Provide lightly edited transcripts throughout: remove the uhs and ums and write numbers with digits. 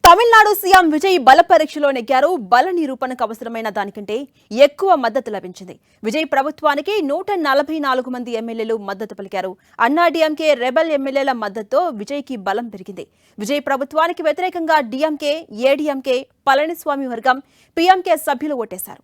Tamil Nadu CM Vijay బల పరీక్షలో నెగ్గారు. బల నిరూపణకు అవసరమైన దానికంటే ఎక్కువ మద్దతు లభించింది. విజయ్ ప్రభుత్వానికి 144 మంది ఎమ్మెల్యేలు మద్దతు పలికారు. అన్నా డీఎంకే రెబెల్ ఎమ్మెల్యేల మద్దతుతో విజయ్కి బలం పెరిగింది. విజయ్ ప్రభుత్వానికి వ్యతిరేకంగా డీఎంకే, ఏడీఎంకే, పళనిస్వామి వర్గం, పీఎంకే సభ్యులు ఓటేశారు.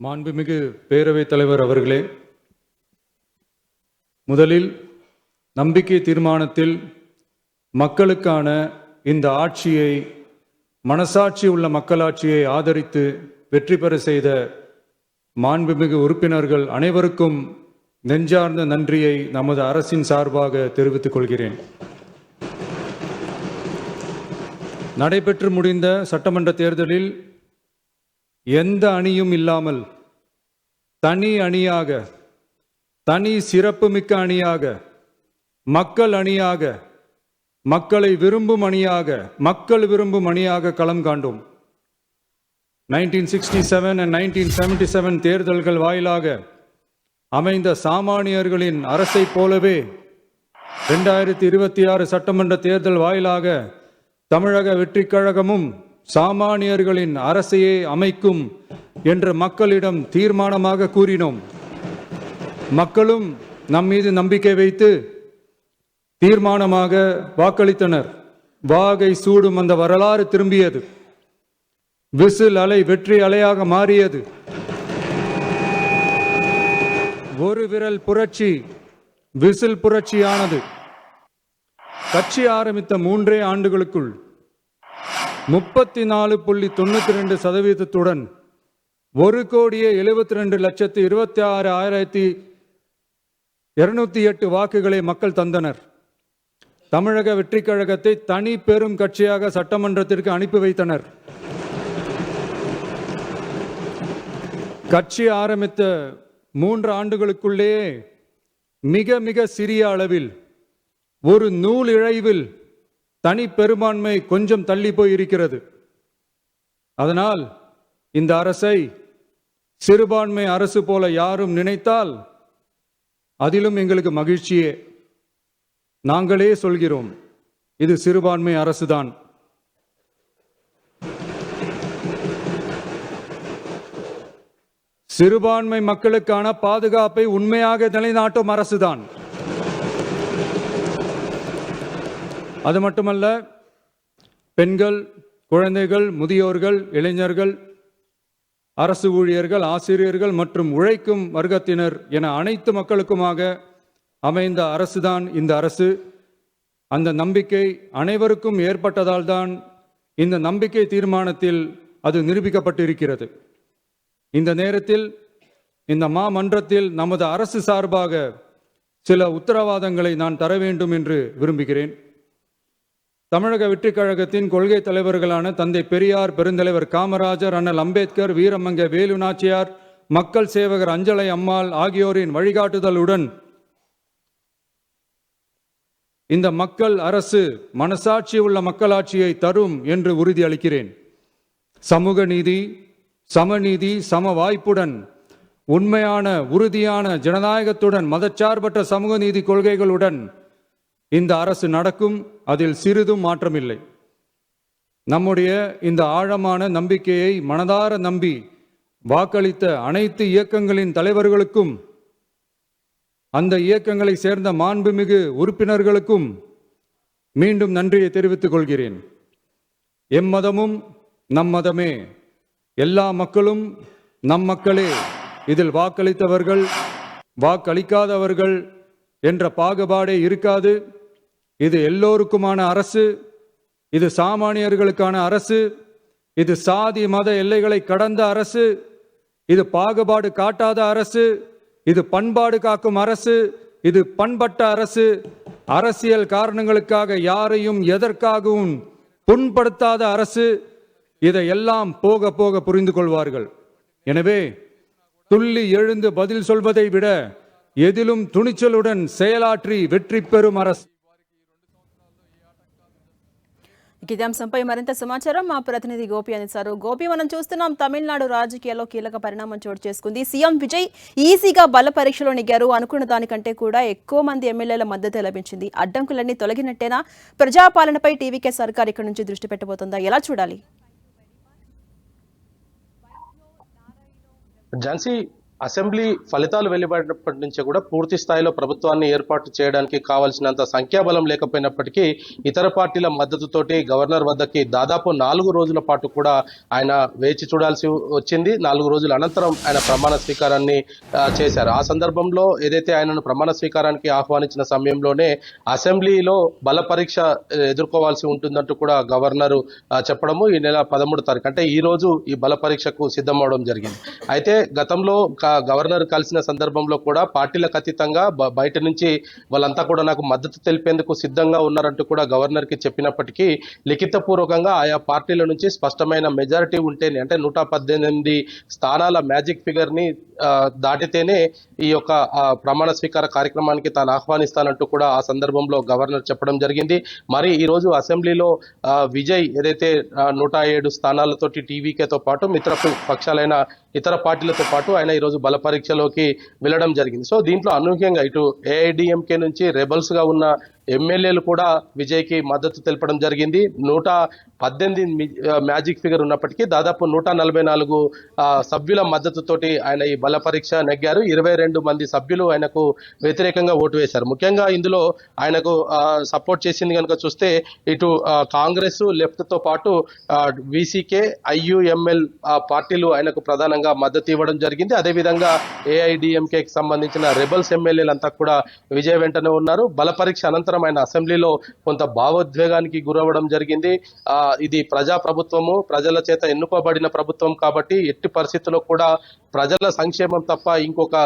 மாண்புமிகு பேரவைத் தலைவர் அவர்களே, முதலில் நம்பிக்கை தீர்மானத்தில் மக்களுக்கான இந்த ஆட்சியை, மனசாட்சி உள்ள மக்களாட்சியை ஆதரித்து வெற்றி பெற செய்த மாண்புமிகு உறுப்பினர்கள் அனைவருக்கும் நெஞ்சார்ந்த நன்றியை நமது அரசின் சார்பாக தெரிவித்துக் கொள்கிறேன். நடைபெற்று முடிந்த சட்டமன்ற தேர்தலில் எந்த அணியும் இல்லாமல் தனி அணியாக, தனி சிறப்புமிக்க அணியாக, மக்கள் அணியாக, மக்களை விரும்பும் அணியாக, மக்கள் விரும்பும் அணியாக களம் காண்டோம். 1967 and 1977 தேர்தல்கள் வாயிலாக அமைந்த சாமானியர்களின் அரசை போலவே 2026 சட்டமன்ற தேர்தல் வாயிலாக தமிழக வெற்றிக் கழகமும் சாமானியர்களின் அரசையே அமைக்கும் என்று மக்களிடம் தீர்மானமாக கூறினோம். மக்களும் நம் மீது நம்பிக்கை வைத்து தீர்மானமாக வாக்களித்தனர். வாகை சூடும் அந்த வரலாறு திரும்பியது. விசில் அலை வெற்றி அலையாக மாறியது. ஒரு விரல் புரட்சி விசில் புரட்சியானது. கட்சி ஆரம்பித்த 3 ஆண்டுகளுக்குள் 34.92% 1,72,26,208 வாக்குகளை மக்கள் தந்தனர். தமிழக வெற்றிக் கழகத்தை தனி பெரும் கட்சியாக சட்டமன்றத்திற்கு அனுப்பி வைத்தனர். கட்சி ஆரம்பித்த 3 ஆண்டுகளுக்குள்ளேயே மிக மிக சிறிய அளவில், ஒரு நூல் இழைவில் தனி பெரும்பான்மை கொஞ்சம் தள்ளி போய் இருக்கிறது. அதனால் இந்த அரசை சிறுபான்மை அரசு போல யாரும் நினைத்தால் அதிலும் எங்களுக்கு மகிழ்ச்சியே. நாங்களே சொல்கிறோம், இது சிறுபான்மை அரசுதான். சிறுபான்மை மக்களுக்கான பாதுகாப்பை உண்மையாக நிலைநாட்டும் அரசுதான். அது மட்டுமல்ல, பெண்கள், குழந்தைகள், முதியோர்கள், இளைஞர்கள், அரசு ஊழியர்கள், ஆசிரியர்கள் மற்றும் உழைக்கும் வர்க்கத்தினர் என அனைத்து மக்களுக்குமாக அமைந்த அரசுதான் இந்த அரசு. அந்த நம்பிக்கை அனைவருக்கும் ஏற்பட்டதால் தான் இந்த நம்பிக்கை தீர்மானத்தில் அது நிரூபிக்கப்பட்டிருக்கிறது. இந்த நேரத்தில் இந்த மாமன்றத்தில் நமது அரசு சார்பாக சில உத்தரவாதங்களை நான் தர வேண்டும் என்று விரும்புகிறேன். தமிழக வெற்றிக் கழகத்தின் கொள்கை தலைவர்களான தந்தை பெரியார், பெருந்தலைவர் காமராஜர், அண்ணல் அம்பேத்கர், வீரமங்க வேலு நாச்சியார், மக்கள் சேவகர் அஞ்சலை அம்மாள் ஆகியோரின் வழிகாட்டுதலுடன் இந்த மக்கள் அரசு மனசாட்சி உள்ள மக்களாட்சியை தரும் என்று உறுதியளிக்கிறேன். சமூக நீதி, சமநீதி, சம வாய்ப்புடன், உண்மையான உறுதியான ஜனநாயகத்துடன், மதச்சார்பற்ற சமூக நீதி கொள்கைகளுடன் இந்த அரசு நடக்கும். அதில் சிறிதும் மாற்றமில்லை. நம்முடைய இந்த ஆழமான நம்பிக்கையை மனதார நம்பி வாக்களித்த அனைத்து இயக்கங்களின் தலைவர்களுக்கும், அந்த இயக்கங்களை சேர்ந்த மாண்புமிகு உறுப்பினர்களுக்கும் மீண்டும் நன்றியை தெரிவித்துக் கொள்கிறேன். எம்மதமும் நம் மதமே, எல்லா மக்களும் நம் மக்களே, இதில் வாக்களித்தவர்கள், வாக்களிக்காதவர்கள் என்ற பாகுபாடே இருக்காது. இது எல்லோருக்குமான அரசு. இது சாமானியர்களுக்கான அரசு. இது சாதி மத எல்லைகளை கடந்த அரசு. இது பாகுபாடு காட்டாத அரசு. இது பண்பாடு காக்கும் அரசு. இது பண்பட்ட அரசு. அரசியல் காரணங்களுக்காக யாரையும் எதற்காகவும் புண்படுத்தாத அரசு இதையெல்லாம் போக போக புரிந்து கொள்வார்கள். எனவே துள்ளி எழுந்து பதில் சொல்வதை விட எதிலும் துணிச்சலுடன் செயலாற்றி வெற்றி பெறும் அரசு. ఇదే అంశంపై మరింత సమాచారం మా ప్రతినిధి గోపి అందిస్తారు. గోపి, మనం చూస్తున్నాం తమిళనాడు రాజకీయాల్లో కీలక పరిణామం చోటు చేసుకుంది. సీఎం విజయ్ ఈసీగా బల పరీక్షలో నెగ్గారు. అనుకున్న దానికంటే కూడా ఎక్కువ మంది ఎమ్మెల్యేల మద్దతు లభించింది. అడ్డంకులన్నీ తొలగినట్టేనా? ప్రజాపాలనపై టీవీకే సర్కార్ ఇక్కడ నుంచి దృష్టి పెట్టబోతుందా? ఎలా చూడాలి? ఝాన్సీ, అసెంబ్లీ ఫలితాలు వెలువడినప్పటి నుంచి కూడా పూర్తి స్థాయిలో ప్రభుత్వాన్ని ఏర్పాటు చేయడానికి కావాల్సినంత సంఖ్యాబలం లేకపోయినప్పటికీ ఇతర పార్టీల మద్దతుతోటి గవర్నర్ వద్దకి దాదాపు 4 రోజుల పాటు కూడా ఆయన వేచి చూడాల్సి వచ్చింది. 4 రోజుల అనంతరం ఆయన ప్రమాణ స్వీకారాన్ని చేశారు. ఆ సందర్భంలో ఏదైతే ఆయనను ప్రమాణ స్వీకారానికి ఆహ్వానించిన సమయంలోనే అసెంబ్లీలో బల పరీక్ష ఎదుర్కోవాల్సి ఉంటుందంటూ కూడా గవర్నరు చెప్పడము ఈ నెల 13 తారీఖు అంటే ఈ రోజు ఈ బల పరీక్షకు సిద్ధమవడం జరిగింది. అయితే గతంలో గవర్నర్ కలిసిన సందర్భంలో కూడా పార్టీలకు అతీతంగా బయట నుంచి వాళ్ళంతా కూడా నాకు మద్దతు తెలిపేందుకు సిద్ధంగా ఉన్నారంటూ కూడా గవర్నర్ కి చెప్పినప్పటికీ లిఖితపూర్వకంగా ఆయా పార్టీల నుంచి స్పష్టమైన మెజారిటీ ఉంటేనే అంటే 118 స్థానాల మ్యాజిక్ ఫిగర్ ని దాటితేనే ఈ యొక్క ప్రమాణ స్వీకార కార్యక్రమానికి తాను ఆహ్వానిస్తానంటూ కూడా ఆ సందర్భంలో గవర్నర్ చెప్పడం జరిగింది. మరి ఈ రోజు అసెంబ్లీలో విజయ్ ఏదైతే 107 స్థానాలతోటి టీవీకేతో పాటు మిత్ర పక్షాలైన ఇతర పార్టీలతో పాటు ఆయన ఈరోజు బల పరీక్షలోకి వెళ్ళడం జరిగింది. సో దీంట్లో అనూహ్యంగా ఇటు ఏఐడిఎంకే నుంచి రెబల్స్ గా ఉన్న ఎమ్మెల్యేలు కూడా విజయ్కి మద్దతు తెలపడం జరిగింది. 118 మ్యాజిక్ ఫిగర్ ఉన్నప్పటికీ దాదాపు 144 సభ్యుల మద్దతుతోటి ఆయన ఈ బల పరీక్ష నెగ్గారు. 22 మంది సభ్యులు ఆయనకు వ్యతిరేకంగా ఓటు వేశారు. ముఖ్యంగా ఇందులో ఆయనకు సపోర్ట్ చేసింది కనుక చూస్తే ఇటు కాంగ్రెస్ లెఫ్ట్ తో పాటు వీసీకే ఐయుఎంఎల్ పార్టీలు ఆయనకు ప్రధానంగా మద్దతు ఇవ్వడం జరిగింది. అదేవిధంగా ఏఐడిఎంకేకి సంబంధించిన రెబల్స్ ఎమ్మెల్యేలంతా కూడా విజయ్ వెంటనే ఉన్నారు. బల పరీక్ష అనంతరం ఆయన అసెంబ్లీలో కొంత భావోద్వేగానికి గురవ్వడం జరిగింది. ఇది ప్రజా ప్రభుత్వము, ప్రజల చేత ఎన్నుకోబడిన ప్రభుత్వం కాబట్టి ఎట్టి పరిస్థితుల్లో కూడా ప్రజల సంక్షేమం తప్ప ఇంకొక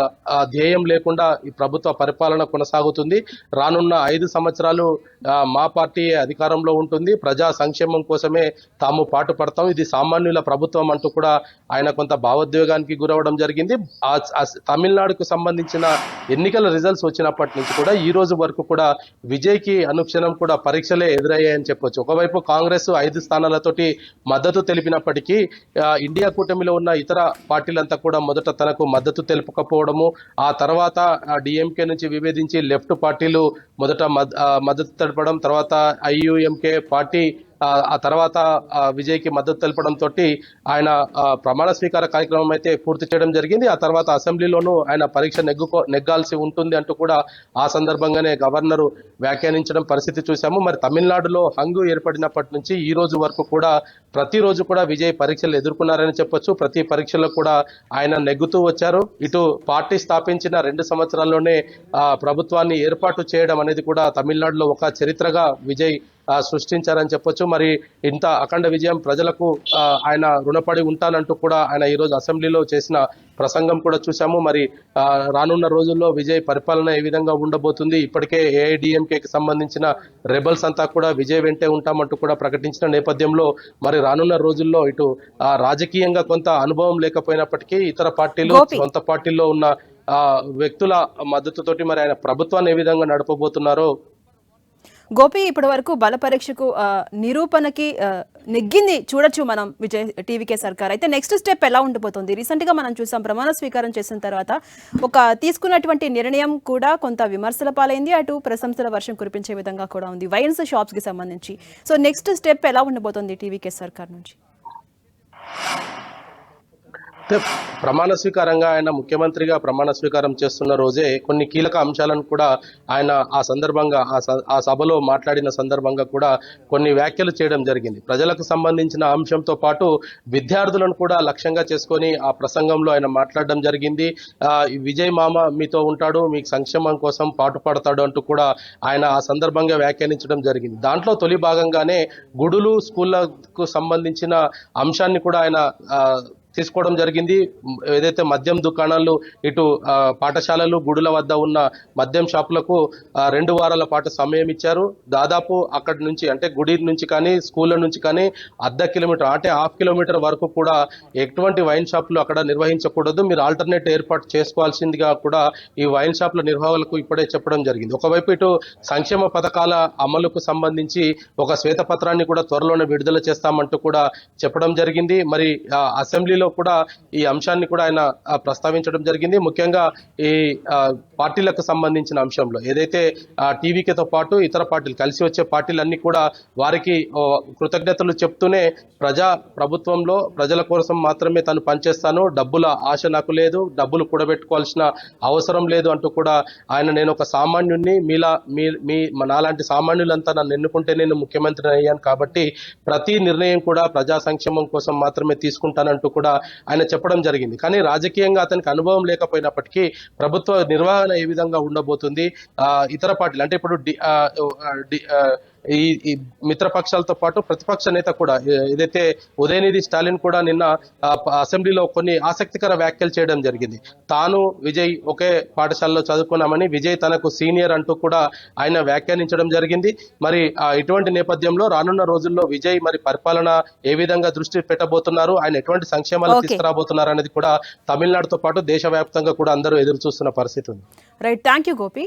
ధ్యేయం లేకుండా ఈ ప్రభుత్వ పరిపాలన కొనసాగుతుంది. రానున్న 5 సంవత్సరాలు మా పార్టీ అధికారంలో ఉంటుంది, ప్రజా సంక్షేమం కోసమే తాము పాటు పడతాం, ఇది సామాన్యుల ప్రభుత్వం అంటూ కూడా ఆయన కొంత భావోద్వేగానికి గురవడం జరిగింది. తమిళనాడుకు సంబంధించిన ఎన్నికల రిజల్ట్స్ వచ్చినప్పటి నుంచి కూడా ఈ రోజు వరకు కూడా విజయ్కి అనుక్షణం కూడా పరీక్షలే ఎదురయ్యాయని చెప్పొచ్చు. ఒకవైపు కాంగ్రెస్ 5 స్థానాలతోటి మద్దతు తెలిపినప్పటికీ ఇండియా కూటమిలో ఉన్న ఇతర పార్టీలంతా కూడా మొదట తనకు మద్దతు తెలుపకపోవడము, ఆ తర్వాత డిఎంకే నుంచి విభేదించి లెఫ్ట్ పార్టీలు మొదట మద్దతు తెలపడం, తర్వాత ఐయుఎంకే పార్టీ ఆ తర్వాత విజయ్కి మద్దతు తెలపడంతో ఆయన ప్రమాణ స్వీకార కార్యక్రమం అయితే పూర్తి చేయడం జరిగింది. ఆ తర్వాత అసెంబ్లీలోనూ ఆయన పరీక్ష నెగ్గాల్సి ఉంటుంది అంటూ కూడా ఆ సందర్భంగానే గవర్నర్ వ్యాఖ్యానించడం పరిస్థితి చూసాము. మరి తమిళనాడులో హంగు ఏర్పడినప్పటి నుంచి ఈ రోజు వరకు కూడా ప్రతిరోజు కూడా విజయ్ పరీక్షలు ఎదుర్కొన్నారని చెప్పొచ్చు. ప్రతి పరీక్షలో కూడా ఆయన నెగ్గుతూ వచ్చారు. ఇటు పార్టీ స్థాపించిన 2 సంవత్సరాల్లోనే ప్రభుత్వాన్ని ఏర్పాటు చేయడం అనేది కూడా తమిళనాడులో ఒక చరిత్రగా విజయ్ సృష్టించారని చెప్పొచ్చు. మరి ఇంత అఖండ విజయం ప్రజలకు ఆయన రుణపడి ఉంటానంటూ కూడా ఆయన ఈరోజు అసెంబ్లీలో చేసిన ప్రసంగం కూడా చూసాము. మరి రానున్న రోజుల్లో విజయ్ పరిపాలన ఏ విధంగా ఉండబోతుంది, ఇప్పటికే ఏఐడిఎంకేకి సంబంధించిన రెబల్స్ అంతా కూడా విజయ్ వెంటే ఉంటామంటూ కూడా ప్రకటించిన నేపథ్యంలో మరి రానున్న రోజుల్లో ఇటు రాజకీయంగా కొంత అనుభవం లేకపోయినప్పటికీ ఇతర పార్టీలు సొంత పార్టీల్లో ఉన్న వ్యక్తుల మద్దతుతోటి మరి ఆయన ప్రభుత్వాన్ని ఏ విధంగా నడపబోతున్నారో. గోపి, ఇప్పటి వరకు బల పరీక్షకు నిరూపణకి నెగ్గింది చూడొచ్చు మనం విజయ్ టీవీకే సర్కార్. అయితే నెక్స్ట్ స్టెప్ ఎలా ఉండిపోతుంది? రీసెంట్ గా మనం చూసాం, ప్రమాణ స్వీకారం చేసిన తర్వాత తీసుకున్నటువంటి నిర్ణయం కూడా కొంత విమర్శల పాలైంది, అటు ప్రశంసల వర్షం కురిపించే విధంగా కూడా ఉంది వైన్స్ షాప్స్ కి సంబంధించి. సో నెక్స్ట్ స్టెప్ ఎలా ఉండబోతుంది టీవీకే సర్కార్ నుంచి? ప్రమాణ స్వీకారంగా ఆయన ముఖ్యమంత్రిగా ప్రమాణ స్వీకారం చేస్తున్న రోజే కొన్ని కీలక అంశాలను కూడా ఆయన ఆ సందర్భంగా ఆ సభలో మాట్లాడిన సందర్భంగా కూడా కొన్ని వ్యాఖ్యలు చేయడం జరిగింది. ప్రజలకు సంబంధించిన అంశంతో పాటు విద్యార్థులను కూడా లక్ష్యంగా చేసుకొని ఆ ప్రసంగంలో ఆయన మాట్లాడడం జరిగింది. విజయ్ మామ మీతో ఉంటాడు, మీకు సంక్షేమం కోసం పాటుపడతాడు అంటూ కూడా ఆయన ఆ సందర్భంగా వ్యాఖ్యానించడం జరిగింది. దాంట్లో తొలి భాగంగానే గుడులు స్కూళ్లకు సంబంధించిన అంశాన్ని కూడా ఆయన తీసుకోవడం జరిగింది. ఏదైతే మద్యం దుకాణాలు ఇటు పాఠశాలలు గుడుల వద్ద ఉన్న మద్యం షాపులకు 2 వారాల పాటు సమయం ఇచ్చారు. దాదాపు అక్కడి నుంచి అంటే గుడి నుంచి కానీ స్కూళ్ళ నుంచి కానీ ½ కిలోమీటర్ అంటే ½ కిలోమీటర్ వరకు కూడా ఎటువంటి వైన్ షాపులు అక్కడ నిర్వహించకూడదు, మీరు ఆల్టర్నేట్ ఏర్పాటు చేసుకోవాల్సిందిగా కూడా ఈ వైన్ షాపుల నిర్వాహకులకు ఇప్పుడే చెప్పడం జరిగింది. ఒకవైపు ఇటు సంక్షేమ పథకాల అమలుకు సంబంధించి ఒక శ్వేతపత్రాన్ని కూడా త్వరలోనే విడుదల చేస్తామంటూ కూడా చెప్పడం జరిగింది. మరి అసెంబ్లీలో కూడా ఈ అంశాన్ని కూడా ఆయన ప్రస్తావించడం జరిగింది. ముఖ్యంగా ఈ పార్టీలకు సంబంధించిన అంశంలో ఏదైతే టీవీకేతో పాటు ఇతర పార్టీలు కలిసి వచ్చే పార్టీలన్నీ కూడా వారికి కృతజ్ఞతలు చెప్తూనే ప్రభుత్వంలో ప్రజల కోసం మాత్రమే తను పనిచేస్తాను, డబ్బుల ఆశ నాకు లేదు, డబ్బులు కూడబెట్టుకోవాల్సిన అవసరం లేదు అంటూ కూడా ఆయన నేను ఒక సామాన్యుడిని, నాలాంటి సామాన్యులంతా నన్ను ఎన్నుకుంటే నేను ముఖ్యమంత్రి అయ్యాను కాబట్టి ప్రతి నిర్ణయం కూడా ప్రజా సంక్షేమం కోసం మాత్రమే తీసుకుంటానంటూ కూడా ఆయన చెప్పడం జరిగింది. కానీ రాజకీయంగా అతనికి అనుభవం లేకపోయినప్పటికీ ప్రభుత్వ నిర్వహణ ఏ విధంగా ఉండబోతుంది, ఇతర పార్టీలు అంటే ఇప్పుడు ఈ మిత్రపక్షాలతో పాటు ప్రతిపక్ష నేత కూడా ఏదైతే ఉదయనిధి స్టాలిన్ కూడా నిన్న అసెంబ్లీలో కొన్ని ఆసక్తికర వ్యాఖ్యలు చేయడం జరిగింది. తాను విజయ్ ఒకే పాఠశాలలో చదువుకున్నామని, విజయ్ తనకు సీనియర్ అంటూ కూడా ఆయన వ్యాఖ్యానించడం జరిగింది. మరి ఇటువంటి నేపథ్యంలో రానున్న రోజుల్లో విజయ్ మరి పరిపాలన ఏ విధంగా దృష్టి పెట్టబోతున్నారు, ఆయన ఎటువంటి సంక్షేమాలు తీసుకురాబోతున్నారు అనేది కూడా తమిళనాడుతో పాటు దేశవ్యాప్తంగా కూడా అందరూ ఎదురు చూస్తున్న పరిస్థితి ఉంది. Right, thank you Gopi.